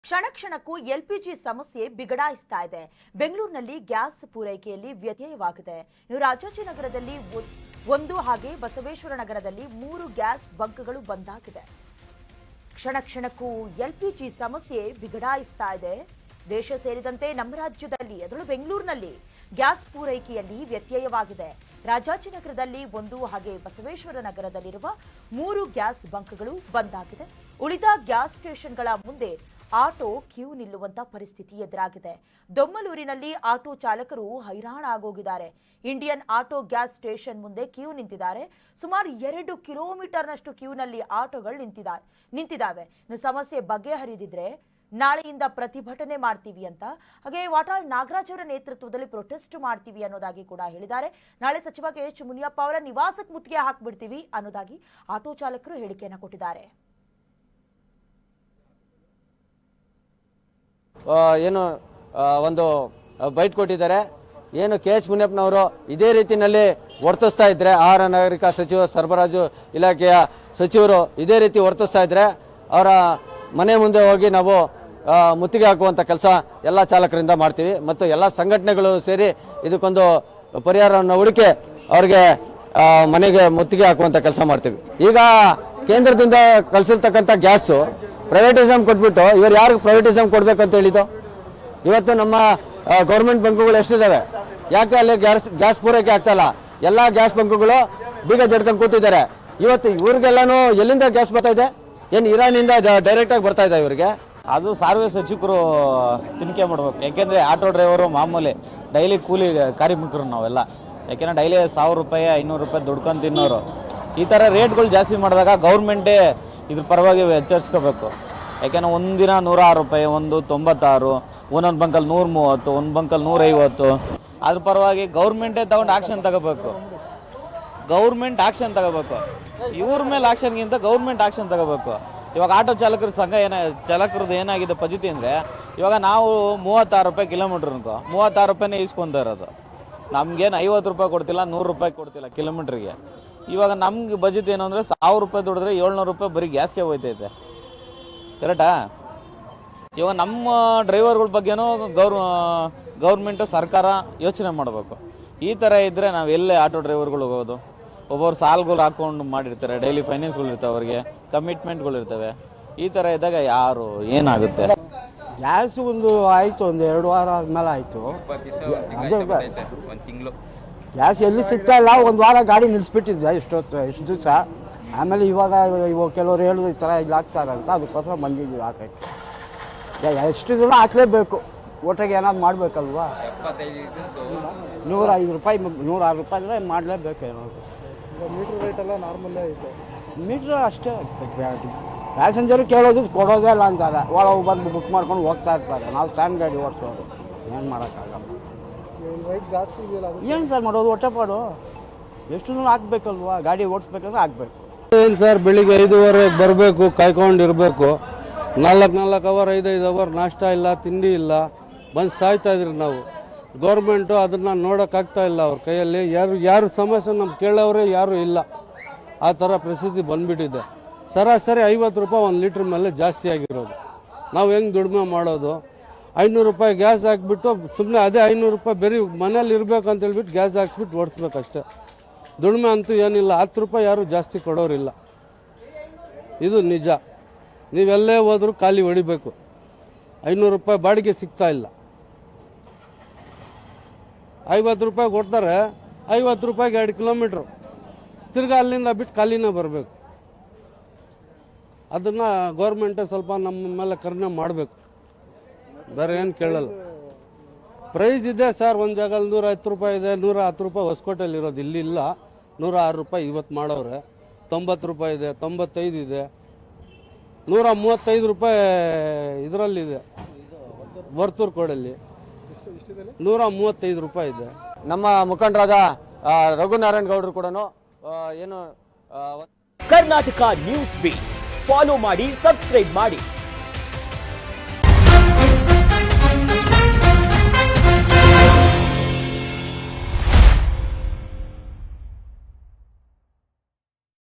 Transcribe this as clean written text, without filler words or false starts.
ಕ್ಷಣ ಕ್ಷಣಕ್ಕೂ ಎಲ್ಪಿಜಿ ಸಮಸ್ಯೆ ಬಿಗಡಾಯಿಸ್ತಾ ಇದೆ. ಬೆಂಗಳೂರಿನಲ್ಲಿ ಗ್ಯಾಸ್ ಪೂರೈಕೆಯಲ್ಲಿ ವ್ಯತ್ಯಯವಾಗಿದೆ. ರಾಜಾಜಿನಗರದಲ್ಲಿ 1 ಹಾಗೆ ಬಸವೇಶ್ವರ ನಗರದಲ್ಲಿ 3 ಗ್ಯಾಸ್ ಬಂಕ್ಗಳು ಬಂದಾಗಿದೆ. ಕ್ಷಣ ಕ್ಷಣಕ್ಕೂ ಎಲ್ಪಿಜಿ ಸಮಸ್ಯೆ ಬಿಗಡಾಯಿಸ್ತಾ ಇದೆ. ದೇಶ ಸೇರಿದಂತೆ ನಮ್ಮ ರಾಜ್ಯದಲ್ಲಿ ಅದರಲ್ಲೂ ಬೆಂಗಳೂರಿನಲ್ಲಿ ಗ್ಯಾಸ್ ಪೂರೈಕೆಯಲ್ಲಿ ವ್ಯತ್ಯಯವಾಗಿದೆ. ರಾಜಾಜಿನಗರದಲ್ಲಿ 1 ಹಾಗೆ ಬಸವೇಶ್ವರ ನಗರದಲ್ಲಿರುವ 3 ಗ್ಯಾಸ್ ಬಂಕ್ಗಳು ಬಂದಾಗಿದೆ. ಉಳಿದ ಗ್ಯಾಸ್ ಸ್ಟೇಷನ್ಗಳ ಮುಂದೆ ಆಟೋ ಕ್ಯೂ ನಿಲ್ಲುವಂತ ಪರಿಸ್ಥಿತಿ ಎದುರಾಗಿದೆ. ದೊಮ್ಮಲೂರಿನಲ್ಲಿ ಆಟೋ ಚಾಲಕರು ಹೈರಾಣಾಗೋಗಿದ್ದಾರೆ. ಇಂಡಿಯನ್ ಆಟೋ ಗ್ಯಾಸ್ ಸ್ಟೇಷನ್ ಮುಂದೆ ಕ್ಯೂ ನಿಂತಿದ್ದಾರೆ. ಸುಮಾರು 2 ಕಿಲೋಮೀಟರ್ನಷ್ಟು ಕ್ಯೂನಲ್ಲಿ ಆಟೋಗಳು ನಿಂತಿದ್ದಾವೆ. ಸಮಸ್ಯೆ ಬಗೆಹರಿದಿದ್ರೆ ನಾಳೆಯಿಂದ ಪ್ರತಿಭಟನೆ ಮಾಡ್ತೀವಿ ಅಂತ, ಹಾಗೆ ವಾಟಾಳ್ ನಾಗರಾಜ್ ಅವರ ನೇತೃತ್ವದಲ್ಲಿ ಪ್ರೊಟೆಸ್ಟ್ ಮಾಡ್ತೀವಿ ಅನ್ನೋದಾಗಿ ಕೂಡ ಹೇಳಿದ್ದಾರೆ. ನಾಳೆ ಸಚಿವ KH ಮುನಿಯಪ್ಪ ಅವರ ನಿವಾಸಕ್ಕೆ ಮುತ್ತಿಗೆ ಹಾಕ್ಬಿಡ್ತೀವಿ ಅನ್ನೋದಾಗಿ ಆಟೋ ಚಾಲಕರು ಹೇಳಿಕೆಯನ್ನು ಕೊಟ್ಟಿದ್ದಾರೆ. ಏನು ಒಂದು ಬೈಟ್ ಕೊಟ್ಟಿದ್ದಾರೆ. ಏನು KH ಮುನಿಯಪ್ಪನವರು ಇದೇ ರೀತಿಯಲ್ಲಿ ವರ್ತಿಸ್ತಾ ಇದ್ರೆ, ಆಹಾರ ನಾಗರಿಕ ಸಚಿವ ಸರಬರಾಜು ಇಲಾಖೆಯ ಸಚಿವರು ಇದೇ ರೀತಿ ವರ್ತಿಸ್ತಾ ಇದ್ರೆ ಅವರ ಮನೆ ಮುಂದೆ ಹೋಗಿ ನಾವು ಮುತ್ತಿಗೆ ಹಾಕುವಂತ ಕೆಲಸ ಎಲ್ಲ ಚಾಲಕರಿಂದ ಮಾಡ್ತೀವಿ. ಮತ್ತು ಎಲ್ಲ ಸಂಘಟನೆಗಳು ಸೇರಿ ಇದಕ್ಕೊಂದು ಪರಿಹಾರವನ್ನು ಹುಡುಕಿ ಅವರಿಗೆ ಮನೆಗೆ ಮುತ್ತಿಗೆ ಹಾಕುವಂತ ಕೆಲಸ ಮಾಡ್ತೀವಿ. ಈಗ ಕೇಂದ್ರದಿಂದ ಕಳಿಸಿರ್ತಕ್ಕಂಥ ಗ್ಯಾಸು ಪ್ರೈವೇಟಿಸಮ್ ಕೊಟ್ಬಿಟ್ಟು ಇವರು ಯಾರು ಪ್ರೈವೇಟಿಸಮ್ ಕೊಡ್ಬೇಕಂತ ಹೇಳಿದ್ದು? ಇವತ್ತು ನಮ್ಮ ಗೌರ್ಮೆಂಟ್ ಬಂಕ್ಗಳು ಎಷ್ಟಿದ್ದಾವೆ? ಯಾಕೆ ಅಲ್ಲಿ ಗ್ಯಾಸ್ ಪೂರೈಕೆ ಆಗ್ತಾ ಇಲ್ಲ? ಎಲ್ಲ ಗ್ಯಾಸ್ ಬಂಕ್ಗಳು ಬೀಗ ಜಡ್ಕೊಂಡು ಕೂತಿದ್ದಾರೆ. ಇವತ್ತು ಇವ್ರಿಗೆಲ್ಲಾನು ಎಲ್ಲಿಂದ ಗ್ಯಾಸ್ ಬರ್ತಾ ಇದೆ? ಏನು ಇರಾನಿಂದ ಡೈರೆಕ್ಟ್ ಆಗಿ ಬರ್ತಾ ಇದೆ ಇವರಿಗೆ? ಅದು ಸಾರಿಗೆ ಸಚಿವರು ತನಿಖೆ ಮಾಡಬೇಕು. ಯಾಕೆಂದ್ರೆ ಆಟೋ ಡ್ರೈವರು ಮಾಮೂಲಿ ಡೈಲಿ ಕೂಲಿ ಕಾರ್ಮಿಕರು ನಾವೆಲ್ಲ. ಯಾಕೆಂದ್ರೆ ಡೈಲಿ 1000 ರೂಪಾಯಿ 500 ರೂಪಾಯಿ ದುಡ್ಕೊಂಡು ತಿನ್ನೋರು. ಈ ಥರ ರೇಟ್ಗಳು ಜಾಸ್ತಿ ಮಾಡಿದಾಗ ಗೌರ್ಮೆಂಟೇ ಇದ್ರ ಪರವಾಗಿ ಎಚ್ಚರಿಸ್ಕೋಬೇಕು. ಯಾಕೆಂದ್ರೆ ಒಂದಿನ 106 ರೂಪಾಯಿ, ಒಂದು 96, ಒಂದೊಂದು ಬಂಕಲ್ಲಿ 130, ಒಂದು ಬಂಕಲ್ಲಿ 150. ಅದ್ರ ಪರವಾಗಿ ಗೌರ್ಮೆಂಟೇ ತಗೊಂಡು ಆಕ್ಷನ್ ತಗೋಬೇಕು. ಇವ್ರ ಮೇಲೆ ಆಕ್ಷನ್ಗಿಂತ ಗೌರ್ಮೆಂಟ್ ಆಕ್ಷನ್ ತಗೋಬೇಕು. ಇವಾಗ ಆಟೋ ಚಾಲಕರ ಸಂಘ ಚಾಲಕರದ್ದು ಏನಾಗಿದೆ ಪದ್ಧತಿ ಅಂದರೆ, ಇವಾಗ ನಾವು 36 ರೂಪಾಯಿ ಕಿಲೋಮೀಟ್ರ್ ಅನ್ಕೋ, 36 ರೂಪಾಯಿನೇ ಇಸ್ಕೊಂತ ಇರೋದು. ನಮ್ಗೇನು 50 ರೂಪಾಯಿ ಕೊಡ್ತಿಲ್ಲ, 100 ರೂಪಾಯಿ ಕೊಡ್ತಿಲ್ಲ ಕಿಲೋಮೀಟ್ರಿಗೆ. ಇವಾಗ ನಮ್ಗೆ ಬಜೆಟ್ ಏನು ಅಂದರೆ 1000 ರೂಪಾಯಿ ದುಡಿದ್ರೆ 700 ರೂಪಾಯಿ ಬರೀ ಗ್ಯಾಸ್ಗೆ ಹೋಯ್ತೈತೆ. ಕರೆಕ್ಟಾ? ಇವಾಗ ನಮ್ಮ ಡ್ರೈವರ್ಗಳ ಬಗ್ಗೆನೂ ಗೌರ್ಮೆಂಟು ಸರ್ಕಾರ ಯೋಚನೆ ಮಾಡಬೇಕು. ಈ ಥರ ಇದ್ದರೆ ನಾವು ಎಲ್ಲೇ ಆಟೋ ಡ್ರೈವರ್ಗಳು ಹೋಗೋದು? ಒಬ್ಬರು ಸಾಲಗಳು ಹಾಕೊಂಡು ಮಾಡಿರ್ತಾರೆ, ಡೈಲಿ ಫೈನಾನ್ಸ್ಗಳು ಇರ್ತವೆ, ಅವ್ರಿಗೆ ಕಮಿಟ್ಮೆಂಟ್ಗಳು ಇರ್ತವೆ. ಈ ಥರ ಇದ್ದಾಗ ಯಾರು ಏನಾಗುತ್ತೆ? ಗ್ಯಾಸ್ ಒಂದು ಆಯಿತು, ಒಂದು 2 ವಾರ ಆದ್ಮೇಲೆ ಆಯಿತು. ಗ್ಯಾಸ್ ಎಲ್ಲಿ ಸಿಗ್ತಾ ಇಲ್ಲ. 1 ವಾರ ಗಾಡಿ ನಿಲ್ಲಿಸ್ಬಿಟ್ಟಿದ್ದೆ ಇಷ್ಟು ದಿವಸ. ಆಮೇಲೆ ಇವಾಗ ಕೆಲವರು ಹೇಳೋದು ಈ ಥರ ಇಲ್ಲಿ ಹಾಕ್ತಾರಂತ, ಅದಕ್ಕೋಸ್ಕರ ಬಂದಿದ್ದೀವಿ ಹಾಕಕ್ಕೆ. ಎಷ್ಟು ದಿನ ಹಾಕಲೇಬೇಕು, ಓಟಿಗೆ ಏನಾದ್ರು ಮಾಡಬೇಕಲ್ವಾ? 105 ರೂಪಾಯಿ 106 ರೂಪಾಯಿ ಅಂದರೆ ಮಾಡಲೇಬೇಕು. ಏನಾದ್ರು ಮೀಟ್ರ್ ರೇಟ್ ಎಲ್ಲ ನಾರ್ಮಲ್ಲೇ ಐತೆ. ಮೀಟ್ರ್ ಅಷ್ಟೇ. ಪ್ಯಾಸೆಂಜರು ಕೇಳೋದು ಕೊಡೋದೇ ಇಲ್ಲ ಅಂತಾರೆ. ಒಳಗೆ ಬಂದು ಬುಕ್ ಮಾಡ್ಕೊಂಡು ಹೋಗ್ತಾ ಇರ್ತಾರೆ. ನಾವು ಸ್ಟ್ಯಾಂಡ್ ಗಾಡಿ ಓಡಿಸೋರು, ಏನು ಮಾಡೋಕ್ಕಾಗಲ್ಲ. ರೇಟ್ ಜಾಸ್ತಿ ಇದೆಯಲ್ಲ, ಏನು ಸರ್ ಮಾಡೋದು? ಹೊಟ್ಟೆಪಾಡು. ಎಷ್ಟು ದಿನ ಹಾಕ್ಬೇಕಲ್ವಾ? ಗಾಡಿ ಓಡಿಸ್ಬೇಕಂದ್ರೆ ಹಾಕ್ಬೇಕು. ಏನು ಸರ್, ಬೆಳಿಗ್ಗೆ 5:30 ಬರಬೇಕು, ಕಾಯ್ಕೊಂಡಿರ್ಬೇಕು. 4 ಅವರ್ 5 ಅವರ್ ನಾಷ್ಟ ಇಲ್ಲ, ತಿಂಡಿ ಇಲ್ಲ, ಬಂದು ಸಾಯ್ತಾ ಇದ್ರಿ ನಾವು. ಗೌರ್ಮೆಂಟು ಅದನ್ನು ನೋಡೋಕ್ಕಾಗ್ತಾ ಇಲ್ಲ. ಅವ್ರ ಕೈಯಲ್ಲಿ ಯಾರು ಸಮಸ್ಯೆ ನಮ್ಗೆ ಕೇಳೋರೇ ಯಾರೂ ಇಲ್ಲ. ಆ ಥರ ಪರಿಸ್ಥಿತಿ ಬಂದುಬಿಟ್ಟಿದೆ. ಸರಾಸರಿ 50 ರೂಪಾಯಿ 1 ಲೀಟ್ರ್ ಮೇಲೆ ಜಾಸ್ತಿ ಆಗಿರೋದು. ನಾವು ಹೆಂಗೆ ದುಡಿಮೆ ಮಾಡೋದು? 500 ರೂಪಾಯಿ ಗ್ಯಾಸ್ ಹಾಕ್ಬಿಟ್ಟು ಸುಮ್ಮನೆ ಅದೇ 500 ರೂಪಾಯಿ ಬರೀ ಮನೇಲಿ ಇರಬೇಕು ಅಂತ ಹೇಳ್ಬಿಟ್ಟು ಗ್ಯಾಸ್ ಹಾಕ್ಸ್ಬಿಟ್ಟು ಓಡಿಸ್ಬೇಕಷ್ಟೆ. ದುಡಿಮೆ ಅಂತೂ ಏನಿಲ್ಲ. 10 ರೂಪಾಯಿ ಯಾರು ಜಾಸ್ತಿ ಕೊಡೋರಿಲ್ಲ. ಇದು ನಿಜ. ನೀವೆಲ್ಲೇ ಹೋದ್ರೂ ಖಾಲಿ ಹೊಡಿಬೇಕು. 500 ರೂಪಾಯಿ ಬಾಡಿಗೆ ಸಿಗ್ತಾ ಇಲ್ಲ. 50 ರೂಪಾಯಿ ಕೊಡ್ತಾರೆ. 50 ರೂಪಾಯಿಗೆ 2 ಕಿಲೋಮೀಟ್ರು ತಿರ್ಗಾ ಅಲ್ಲಿಂದ ಬಿಟ್ಟು ಖಾಲಿನೇ ಬರಬೇಕು. ಅದನ್ನು ಗೌರ್ಮೆಂಟೇ ಸ್ವಲ್ಪ ನಮ್ಮ ಮೇಲೆ ಕರುಣೆ ಮಾಡಬೇಕು. ಬೇರೆ ಏನು ಕೇಳಲ್ಲ. ಪ್ರೈಸ್ ಇದೆ ಸರ್, ಒಂದು ಜಾಗದಲ್ಲಿ 110 ರೂಪಾಯಿ ಇದೆ, 110 ರೂಪಾಯಿ ಹೊಸಕೋಟೆಯಲ್ಲಿ ಇರೋದು. ಇಲ್ಲಿ ಇಲ್ಲ. 106 ರೂಪಾಯಿ ಇವತ್ತು ಮಾಡೋರೆ. 90 ರೂಪಾಯಿ ಇದೆ, 95 ಇದೆ, 135 ರೂಪಾಯಿ ಇದರಲ್ಲಿದೆ ವರ್ತೂರು ಕೋಡಲ್ಲಿ. 135 ರೂಪಾಯಿ ಇದೆ. ನಮ್ಮ ಮುಖಂಡರಾದ ರಘುನಾರಾಯಣ ಗೌಡರು ಕೂಡ ಏನು ಕರ್ನಾಟಕ ನ್ಯೂಸ್ ಬೀಟ್ ಫಾಲೋ ಮಾಡಿ, ಸಬ್ಸ್ಕ್ರೈಬ್ ಮಾಡಿ.